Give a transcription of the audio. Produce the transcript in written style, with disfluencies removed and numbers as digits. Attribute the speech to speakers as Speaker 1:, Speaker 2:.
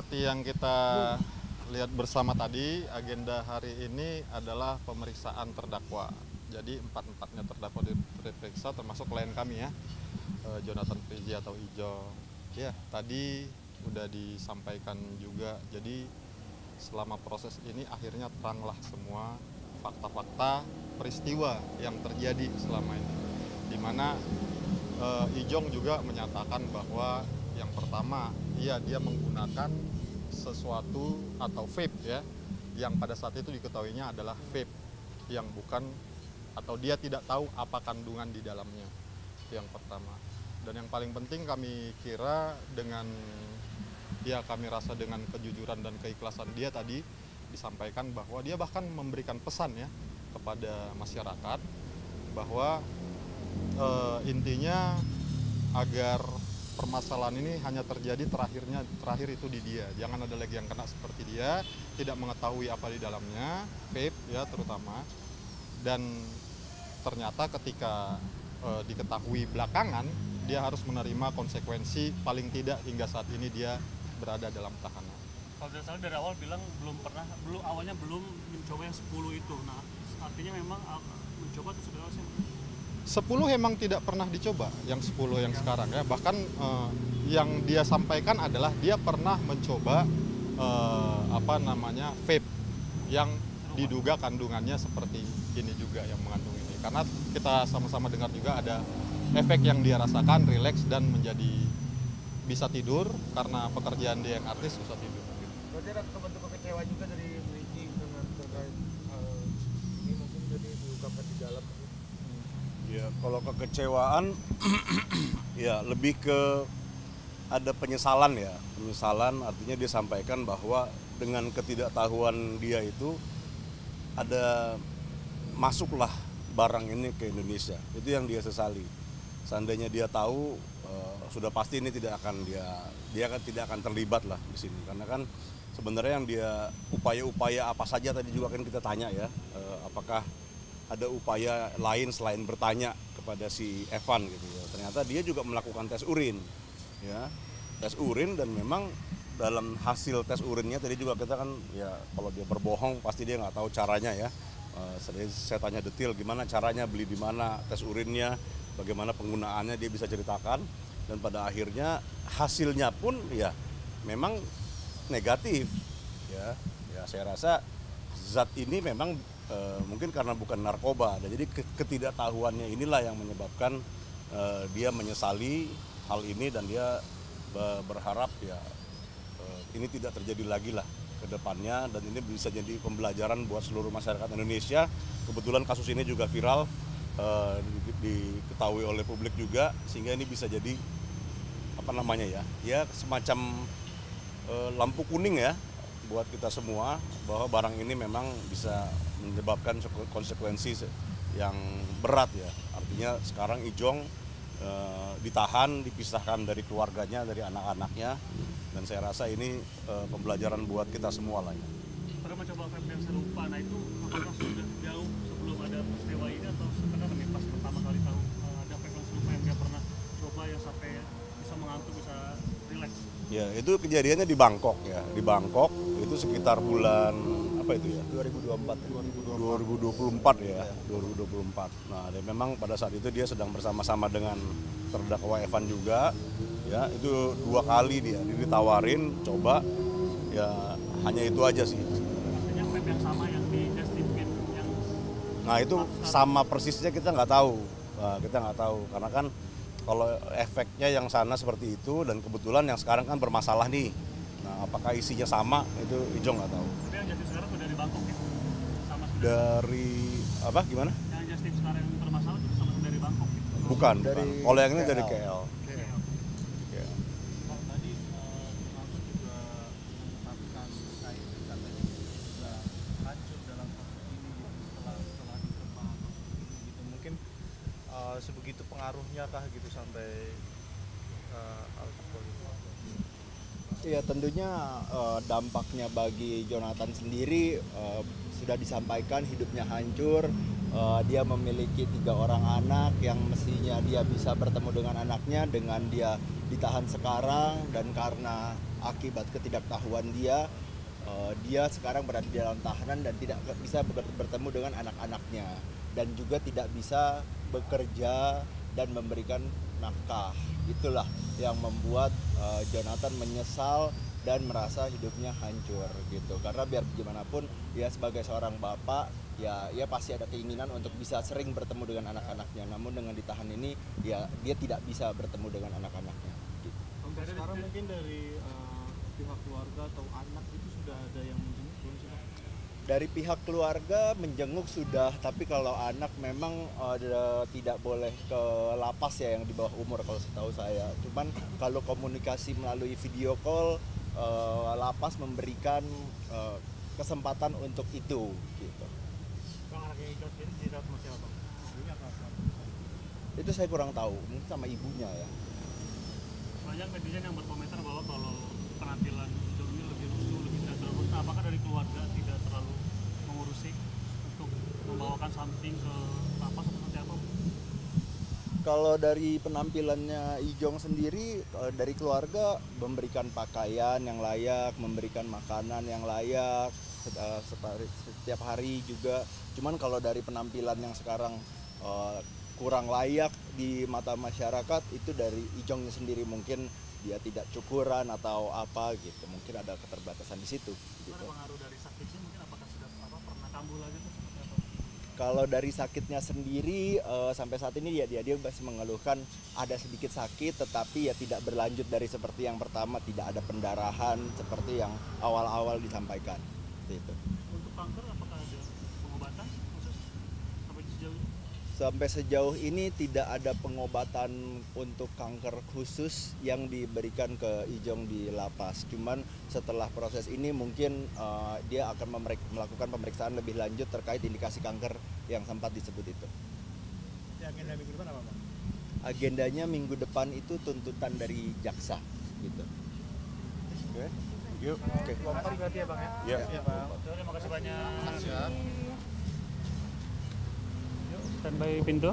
Speaker 1: seperti yang kita lihat bersama tadi, agenda hari ini adalah pemeriksaan terdakwa. Jadi empat-empatnya terdakwa diperiksa, termasuk klien kami ya, Jonathan Frizzy atau Ijo. Ya, tadi udah disampaikan juga. Jadi selama proses ini akhirnya teranglah semua fakta-fakta peristiwa yang terjadi selama ini. Di mana Ijong juga menyatakan bahwa yang pertama, dia menggunakan sesuatu atau vape ya, yang pada saat itu diketahuinya adalah vape yang bukan, atau dia tidak tahu apa kandungan di dalamnya. Yang pertama. Dan yang paling penting kami kira dengan kami rasa dengan kejujuran dan keikhlasan dia tadi disampaikan bahwa dia bahkan memberikan pesan ya kepada masyarakat bahwa intinya agar permasalahan ini hanya terjadi terakhir itu di dia. Jangan ada lagi yang kena seperti dia, tidak mengetahui apa di dalamnya, vape ya terutama. Dan ternyata ketika diketahui belakangan, dia harus menerima konsekuensi paling tidak hingga saat ini dia berada dalam tahanan.
Speaker 2: Kalau tidak salah dari awal bilang awalnya belum mencoba yang 10 itu. Nah, artinya memang mencoba itu sudah sih.
Speaker 1: 10 emang tidak pernah dicoba, yang 10 yang sekarang ya. Bahkan yang dia sampaikan adalah dia pernah mencoba vape yang diduga kandungannya seperti ini juga yang mengandung ini. Karena kita sama-sama dengar juga ada efek yang dia rasakan, rileks dan menjadi bisa tidur karena pekerjaan dia yang artis susah tidur.
Speaker 3: Berarti ada bentuk kecewa juga dari Frizzy dengan terkait ini mungkin jadi diungkapkan di dalam.
Speaker 4: Ya, kalau kekecewaan ya lebih ke ada penyesalan ya. Penyesalan artinya dia sampaikan bahwa dengan ketidaktahuan dia itu ada masuklah barang ini ke Indonesia. Itu yang dia sesali. Seandainya dia tahu sudah pasti ini tidak akan dia tidak akan terlibat lah di sini. Karena kan sebenarnya yang dia upaya-upaya apa saja tadi juga kan kita tanya ya, apakah ada upaya lain selain bertanya kepada si Evan gitu ya. Ternyata dia juga melakukan tes urin ya. Tes urin dan memang dalam hasil tes urinnya tadi juga kita kan ya kalau dia berbohong pasti dia nggak tahu caranya ya. Saya tanya detail gimana caranya, beli di mana, tes urinnya, bagaimana penggunaannya dia bisa ceritakan dan pada akhirnya hasilnya pun ya memang negatif ya. Ya saya rasa zat ini memang mungkin karena bukan narkoba, dan jadi ketidaktahuannya inilah yang menyebabkan dia menyesali hal ini dan dia berharap ya ini tidak terjadi lagi lah ke depannya dan ini bisa jadi pembelajaran buat seluruh masyarakat Indonesia. Kebetulan kasus ini juga viral, diketahui oleh publik juga sehingga ini bisa jadi ya semacam lampu kuning ya buat kita semua bahwa barang ini memang bisa menyebabkan konsekuensi yang berat ya. Artinya sekarang Ijong ditahan, dipisahkan dari keluarganya, dari anak-anaknya, dan saya rasa ini pembelajaran buat kita semua lah ya.
Speaker 2: Pernah mencoba vape yang serupa, nah itu apakah sudah jauh sebelum ada peristiwa ini atau sebenarnya pas pertama kali tahu ada vape yang serupa yang dia pernah coba yang sampai bisa mengantuk, bisa rileks?
Speaker 4: Ya itu kejadiannya di Bangkok ya, di Bangkok itu sekitar bulan apa itu ya? 2024 ya, 2024. Nah, dan memang pada saat itu dia sedang bersama-sama dengan terdakwa Evan juga, ya itu 2 kali dia ditawarin coba, ya hanya itu aja sih.
Speaker 2: Artinya vape yang sama yang di Justin yang.
Speaker 4: Nah itu sama persisnya kita nggak tahu, karena kan kalau efeknya yang sana seperti itu dan kebetulan yang sekarang kan bermasalah nih. Nah apakah isinya sama itu Ijong nggak tahu.
Speaker 2: Tapi yang Justin sekarang udah dari Bangkok ya?
Speaker 4: Dari apa gimana?
Speaker 2: Yang Justin sekarang yang bermasalah itu sama dari Bangkok ya?
Speaker 4: Bukan. Kalau yang ini dari KL.
Speaker 2: Ya.
Speaker 3: Tadi Mahfud juga mengungkapkan terkait katanya sudah hancur dalam kasus ini setelah diterima kasus ini gitu. Mungkin sebegitu pengaruhnya kah gitu sampai hal seperti itu?
Speaker 5: Ya tentunya dampaknya bagi Jonathan sendiri sudah disampaikan hidupnya hancur, dia memiliki 3 orang anak yang mestinya dia bisa bertemu dengan anaknya, dengan dia ditahan sekarang dan karena akibat ketidaktahuan dia, dia sekarang berada di dalam tahanan dan tidak bisa bertemu dengan anak-anaknya dan juga tidak bisa bekerja dan memberikan nafkah. Itulah yang membuat Jonathan menyesal dan merasa hidupnya hancur gitu. Karena biar bagaimanapun dia sebagai seorang bapak ya pasti ada keinginan untuk bisa sering bertemu dengan anak-anaknya. Namun dengan ditahan ini ya dia tidak bisa bertemu dengan anak-anaknya gitu.
Speaker 3: Untuk sekarang mungkin dari pihak keluarga atau anak itu sudah ada yang menjenguk belum sih, Pak?
Speaker 5: Dari pihak keluarga menjenguk sudah, tapi kalau anak memang tidak boleh ke lapas ya, yang di bawah umur kalau setahu saya. Cuman kalau komunikasi melalui video call, lapas memberikan kesempatan untuk itu gitu.
Speaker 2: Bang, anaknya Ijong sendiri dirawat sama siapa, Bang?
Speaker 3: Ibunya apa?
Speaker 5: Itu saya kurang tahu, mungkin sama ibunya ya.
Speaker 2: Banyak netizen yang berkomentar bahwa kalau penampilan Ijong ini lebih lusuh, lebih tidak terurus. Nah, apakah dari keluarga tidak terlalu mengurusi untuk membawakan something ke lapas atau seperti apa?
Speaker 5: Kalau dari penampilannya Ijong sendiri, dari keluarga memberikan pakaian yang layak, memberikan makanan yang layak setiap hari juga. Cuman kalau dari penampilan yang sekarang kurang layak di mata masyarakat, itu dari Ijongnya sendiri, mungkin dia tidak cukuran atau apa gitu, mungkin ada keterbatasan di situ gitu.
Speaker 2: Ada pengaruh dari sakitnya mungkin, apakah sudah pernah kambuh lagi atau seperti apa?
Speaker 5: Kalau dari sakitnya sendiri sampai saat ini dia masih mengeluhkan ada sedikit sakit, tetapi ya tidak berlanjut dari seperti yang pertama, tidak ada pendarahan seperti yang awal-awal disampaikan gitu.
Speaker 2: Untuk kanker apakah ada pengobatan khusus sampai sejauh ini?
Speaker 5: Sampai sejauh ini tidak ada pengobatan untuk kanker khusus yang diberikan ke Ijong di lapas. Cuman setelah proses ini mungkin dia akan melakukan pemeriksaan lebih lanjut terkait indikasi kanker yang sempat disebut itu.
Speaker 3: Agenda minggu depan apa, Bang?
Speaker 5: Agendanya minggu depan itu tuntutan dari jaksa gitu.
Speaker 4: Oke, yuk.
Speaker 5: Oke.
Speaker 3: Lompat berarti ya, Bang ya?
Speaker 4: Ya.
Speaker 3: Iya, Bang.
Speaker 2: Terima kasih banyak.
Speaker 1: Siap.
Speaker 2: Yuk, standby pintu.